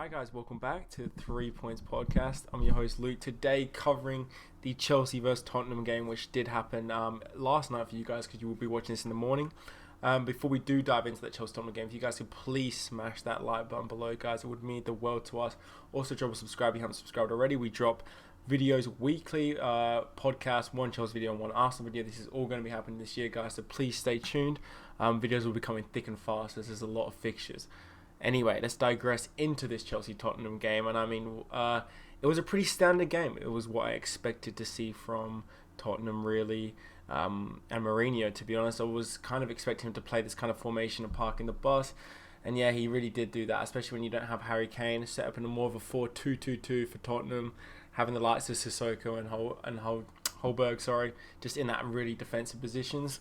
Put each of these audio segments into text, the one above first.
Hi guys, welcome back to 3 Points Podcast. I'm your host Luke. Today covering the Chelsea vs Tottenham game, which did happen last night for you guys because you will be watching this in the morning. Before we do dive into that Chelsea Tottenham game, if you guys could please smash that like button below, guys, it would mean the world to us. Also drop a subscribe if you haven't subscribed already. We drop videos weekly, podcast, one Chelsea video and one Arsenal video. This is all going to be happening this year, guys, so please stay tuned. Videos will be coming thick and fast as there's a lot of fixtures. Anyway, let's digress into this Chelsea-Tottenham game. And I mean, it was a pretty standard game. It was what I expected to see from Tottenham, really. And Mourinho, to be honest, I was kind of expecting him to play this kind of formation of parking the bus. And yeah, he really did do that, especially when you don't have Harry Kane. Set up in a more of a 4-2-2-2 for Tottenham, having the likes of Sissoko and Holberg, just in that really defensive positions.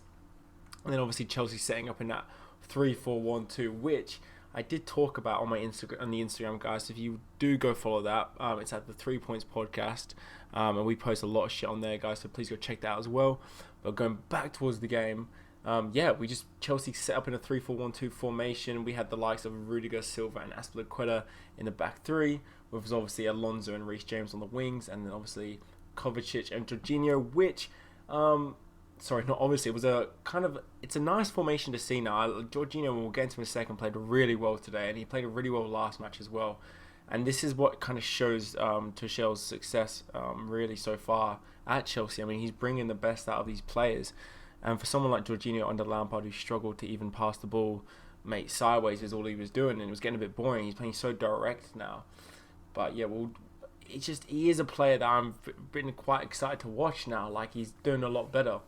And then obviously Chelsea setting up in that 3-4-1-2, which I did talk about on my Instagram, guys. So if you do go follow that, it's at the 3 Points Podcast, and we post a lot of shit on there, guys. So please go check that out as well. But going back towards the game, Chelsea set up in a 3-4-1-2 formation. We had the likes of Rudiger, Silva, and Azpilicueta in the back three, with obviously Alonso and Reece James on the wings, and then obviously Kovacic and Jorginho, which it's a nice formation to see now. Jorginho, we'll get into in a second, played really well today, and he played really well last match as well. And this is what kind of shows Tuchel's success really so far at Chelsea. I mean, he's bringing the best out of these players. And for someone like Jorginho under Lampard, who struggled to even pass the ball, sideways is all he was doing, and it was getting a bit boring. He's playing so direct now. But yeah, he is a player that I'm been quite excited to watch now. Like, he's doing a lot better.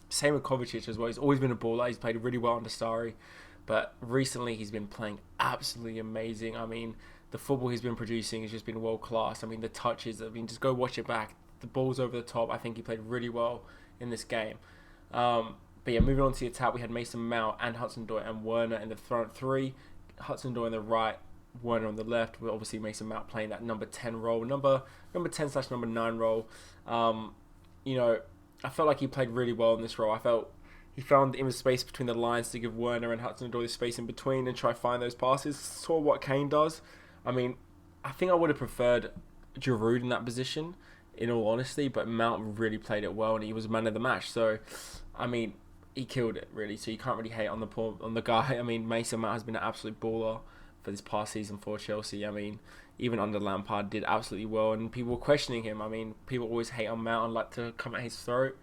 Same with Kovacic as well. He's always been a baller. He's played really well under Sarri. But recently he's been playing absolutely amazing. I mean, the football he's been producing has just been world class. I mean, the touches, just go watch it back. The ball's over the top. I think he played really well in this game. But yeah, moving on to the attack, we had Mason Mount and Hudson-Odoi and Werner in the front three. Hudson-Odoi on the right, Werner on the left, with obviously Mason Mount playing that number 10 role. Number 10/number 9 role. I felt like he played really well in this role. I felt he found the space between the lines to give Werner and Hudson-Odoi the space in between and try to find those passes. Saw what Kane does. I mean, I think I would have preferred Giroud in that position, in all honesty, but Mount really played it well and he was man of the match. So, I mean, he killed it, really. So you can't really hate on the guy. I mean, Mason Mount has been an absolute baller for this past season for Chelsea. I mean, even under Lampard, did absolutely well, and people were questioning him. I mean, people always hate on Mount and like to come at his throat,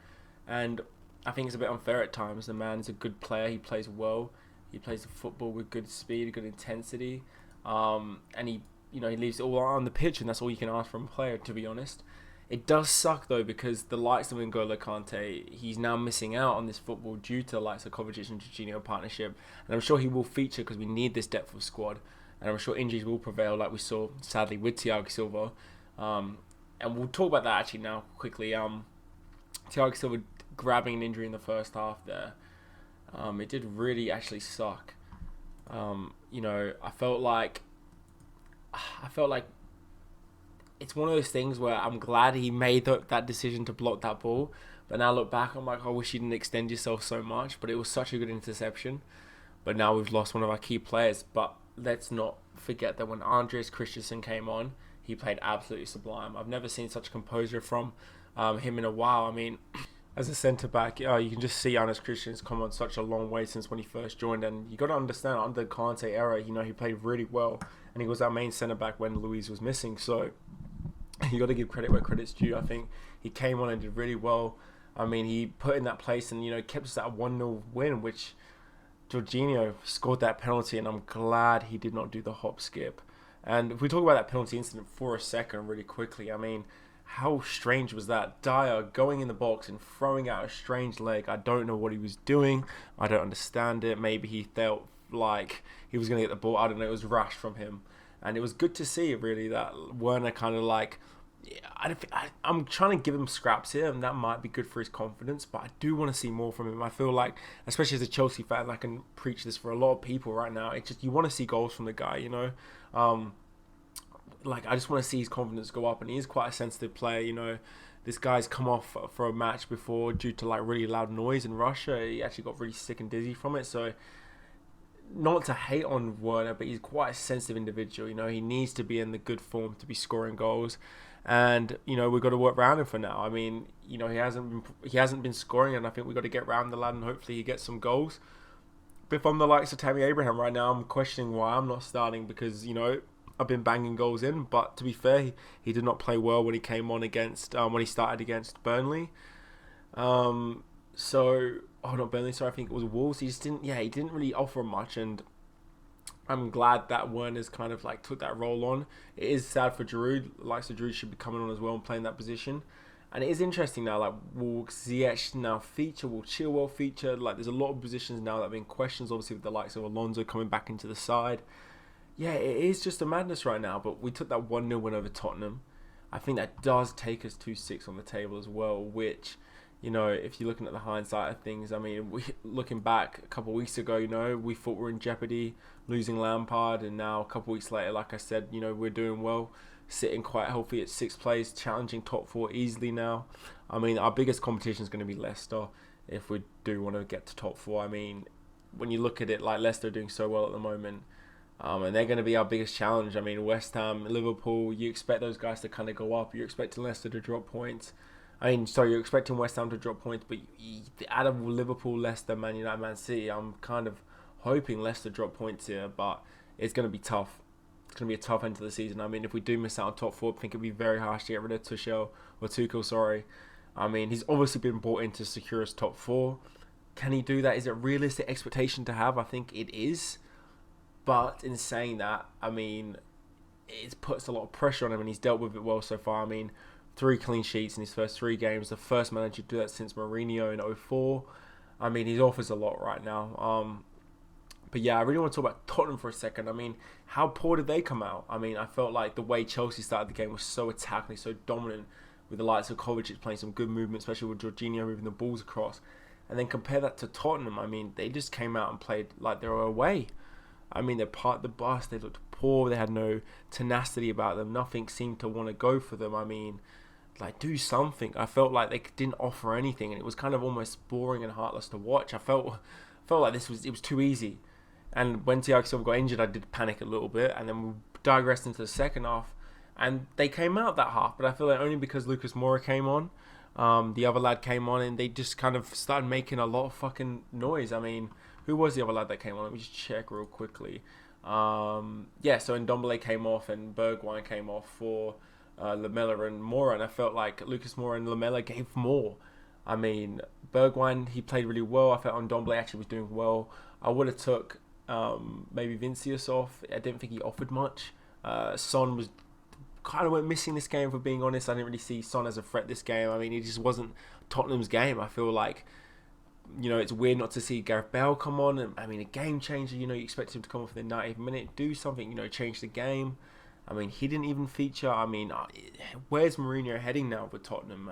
and I think it's a bit unfair at times. The man is a good player. He plays well. He plays the football with good speed, good intensity, and he leaves it all on the pitch, and that's all you can ask from a player, to be honest. It does suck though, because the likes of N'Golo Kante, he's now missing out on this football due to the likes of Kovacic and Jorginho partnership, and I'm sure he will feature because we need this depth of squad. And I'm sure injuries will prevail, like we saw, sadly, with Thiago Silva. And we'll talk about that actually now, quickly. Thiago Silva grabbing an injury in the first half there. It did really actually suck. I felt like it's one of those things where I'm glad he made that decision to block that ball. But now I look back, I'm like, I wish you didn't extend yourself so much. But it was such a good interception. But now we've lost one of our key players. But let's not forget that when Andreas Christensen came on, he played absolutely sublime. I've never seen such composure from him in a while. I mean, as a centre-back, you can just see Andreas Christensen's come on such a long way since when he first joined. And you got to understand, under the Kante era, he played really well. And he was our main centre-back when Luiz was missing. So you got to give credit where credit's due. I think he came on and did really well. I mean, he put in that place and, kept us at a 1-0 win, which Jorginho scored that penalty, and I'm glad he did not do the hop skip. And if we talk about that penalty incident for a second really quickly, I mean, how strange was that? Dyer going in the box and throwing out a strange leg. I don't know what he was doing. I don't understand it. Maybe he felt like he was going to get the ball. I don't know. It was rash from him. And it was good to see, really, that Werner kind of like... I'm trying to give him scraps here, and that might be good for his confidence, but I do want to see more from him. I feel like, especially as a Chelsea fan, I can preach this for a lot of people right now. It's just, you want to see goals from the guy, I just want to see his confidence go up, and he is quite a sensitive player. This guy's come off for a match before due to like really loud noise in Russia. He actually got really sick and dizzy from it, so not to hate on Werner, but he's quite a sensitive individual. He needs to be in the good form to be scoring goals, and we've got to work around him for now. I mean, he hasn't been scoring, and I think we've got to get round the lad, and hopefully he gets some goals. But if I'm the likes of Tammy Abraham right now, I'm questioning why I'm not starting because I've been banging goals in. But to be fair, he did not play well when he came on when he started against Burnley. Not Burnley, sorry, I think it was Wolves. He didn't really offer much, and I'm glad that Werner's kind of like took that role on. It is sad for Giroud. Likes of Giroud should be coming on as well and playing that position. And it is interesting now, like, will Ziyech now feature? Will Chilwell feature? Like, there's a lot of positions now that have been questions, obviously, with the likes of Alonso coming back into the side. Yeah, it is just a madness right now, but we took that 1-0 win over Tottenham. I think that does take us 2-6 on the table as well, which, if you're looking at the hindsight of things, I mean, looking back a couple of weeks ago, we thought we were in jeopardy, losing Lampard, and now a couple of weeks later, like I said, we're doing well, sitting quite healthy at 6th place, challenging top 4 easily now. I mean, our biggest competition is going to be Leicester if we do want to get to top 4. I mean, when you look at it, like, Leicester are doing so well at the moment, and they're going to be our biggest challenge. I mean, West Ham, Liverpool, you expect those guys to kind of go up. You're expecting Leicester to drop points. You're expecting West Ham to drop points, but out of Liverpool, Leicester, Man United, Man City, I'm kind of hoping Leicester drop points here, but it's going to be tough. It's going to be a tough end to the season. I mean, if we do miss out on top 4, I think it'd be very harsh to get rid of Tuchel, sorry. I mean, he's obviously been brought in to secure us top 4. Can he do that? Is it a realistic expectation to have? I think it is. But in saying that, I mean, it puts a lot of pressure on him, and he's dealt with it well so far. I mean, 3 clean sheets in his first 3 games. The first manager to do that since Mourinho in 2004. I mean, he offers a lot right now. But yeah, I really want to talk about Tottenham for a second. I mean, how poor did they come out? I mean, I felt like the way Chelsea started the game was so attacking, so dominant, with the likes of Kovacic playing some good movement, especially with Jorginho moving the balls across. And then compare that to Tottenham. I mean, they just came out and played like they were away. I mean, they're part of the bus. They looked poor. They had no tenacity about them. Nothing seemed to want to go for them. I mean, like, do something. I felt like they didn't offer anything, and it was kind of almost boring and heartless to watch. I felt like it was too easy. And when Thiago Silva got injured, I did panic a little bit, and then we digressed into the second half, and they came out that half. But I feel like only because Lucas Moura came on, the other lad came on, and they just kind of started making a lot of fucking noise. I mean, who was the other lad that came on? Let me just check real quickly. So Ndombele came off and Bergwijn came off for Lamela and Moura, and I felt like Lucas Moura and Lamela gave more. I mean, Bergwijn, he played really well. I felt Ndombele actually was doing well. I would have took maybe Vinicius off. I didn't think he offered much. Son was kind of went missing this game, for being honest. I didn't really see Son as a threat this game. I mean, it just wasn't Tottenham's game. I feel like, it's weird not to see Gareth Bale come on. And, I mean, a game changer, you expect him to come off in the 90th minute, do something, change the game. I mean, he didn't even feature. I mean, where's Mourinho heading now with Tottenham?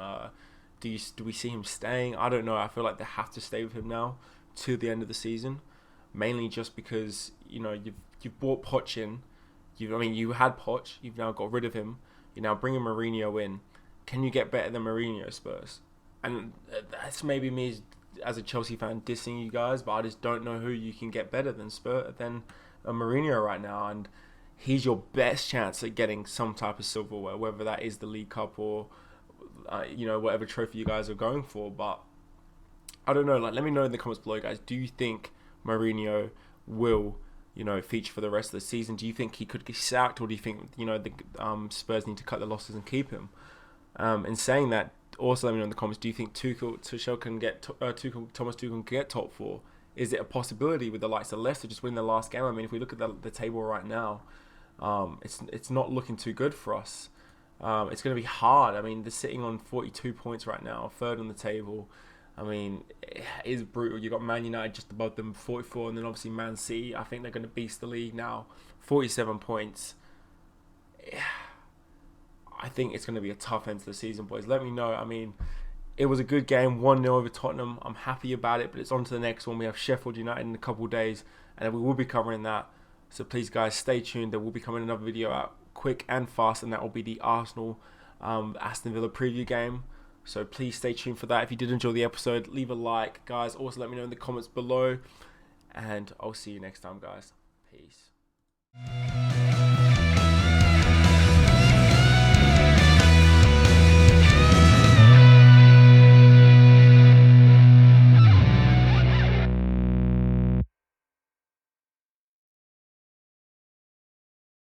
Do we see him staying? I don't know. I feel like they have to stay with him now to the end of the season, mainly just because you've brought Poch in. You had Poch. You've now got rid of him. You're now bringing Mourinho in. Can you get better than Mourinho, Spurs? And that's maybe me as a Chelsea fan dissing you guys, but I just don't know who you can get better than Mourinho right now. And he's your best chance at getting some type of silverware, whether that is the League Cup or whatever trophy you guys are going for. But I don't know. Like, let me know in the comments below, guys. Do you think Mourinho will feature for the rest of the season? Do you think he could get sacked, or do you think the Spurs need to cut the losses and keep him? In saying that, also let me know in the comments, do you think Tuchel can get Thomas Tuchel can get top 4? Is it a possibility with the likes of Leicester just winning the last game? I mean, if we look at the table right now, it's not looking too good for us. It's going to be hard. I mean, they're sitting on 42 points right now, 3rd on the table. I mean, it is brutal. You got Man United just above them, 44, and then obviously Man City. I think they're going to beast the league now, 47 points. I think it's going to be a tough end to the season, boys. Let me know. I mean, it was a good game, 1-0 over Tottenham. I'm happy about it, but it's on to the next one. We have Sheffield United in a couple of days, and we will be covering that. So please, guys, stay tuned. There will be coming another video out quick and fast, and that will be the Arsenal Aston Villa preview game. So please stay tuned for that. If you did enjoy the episode, leave a like, guys. Also, let me know in the comments below and I'll see you next time, guys. Peace.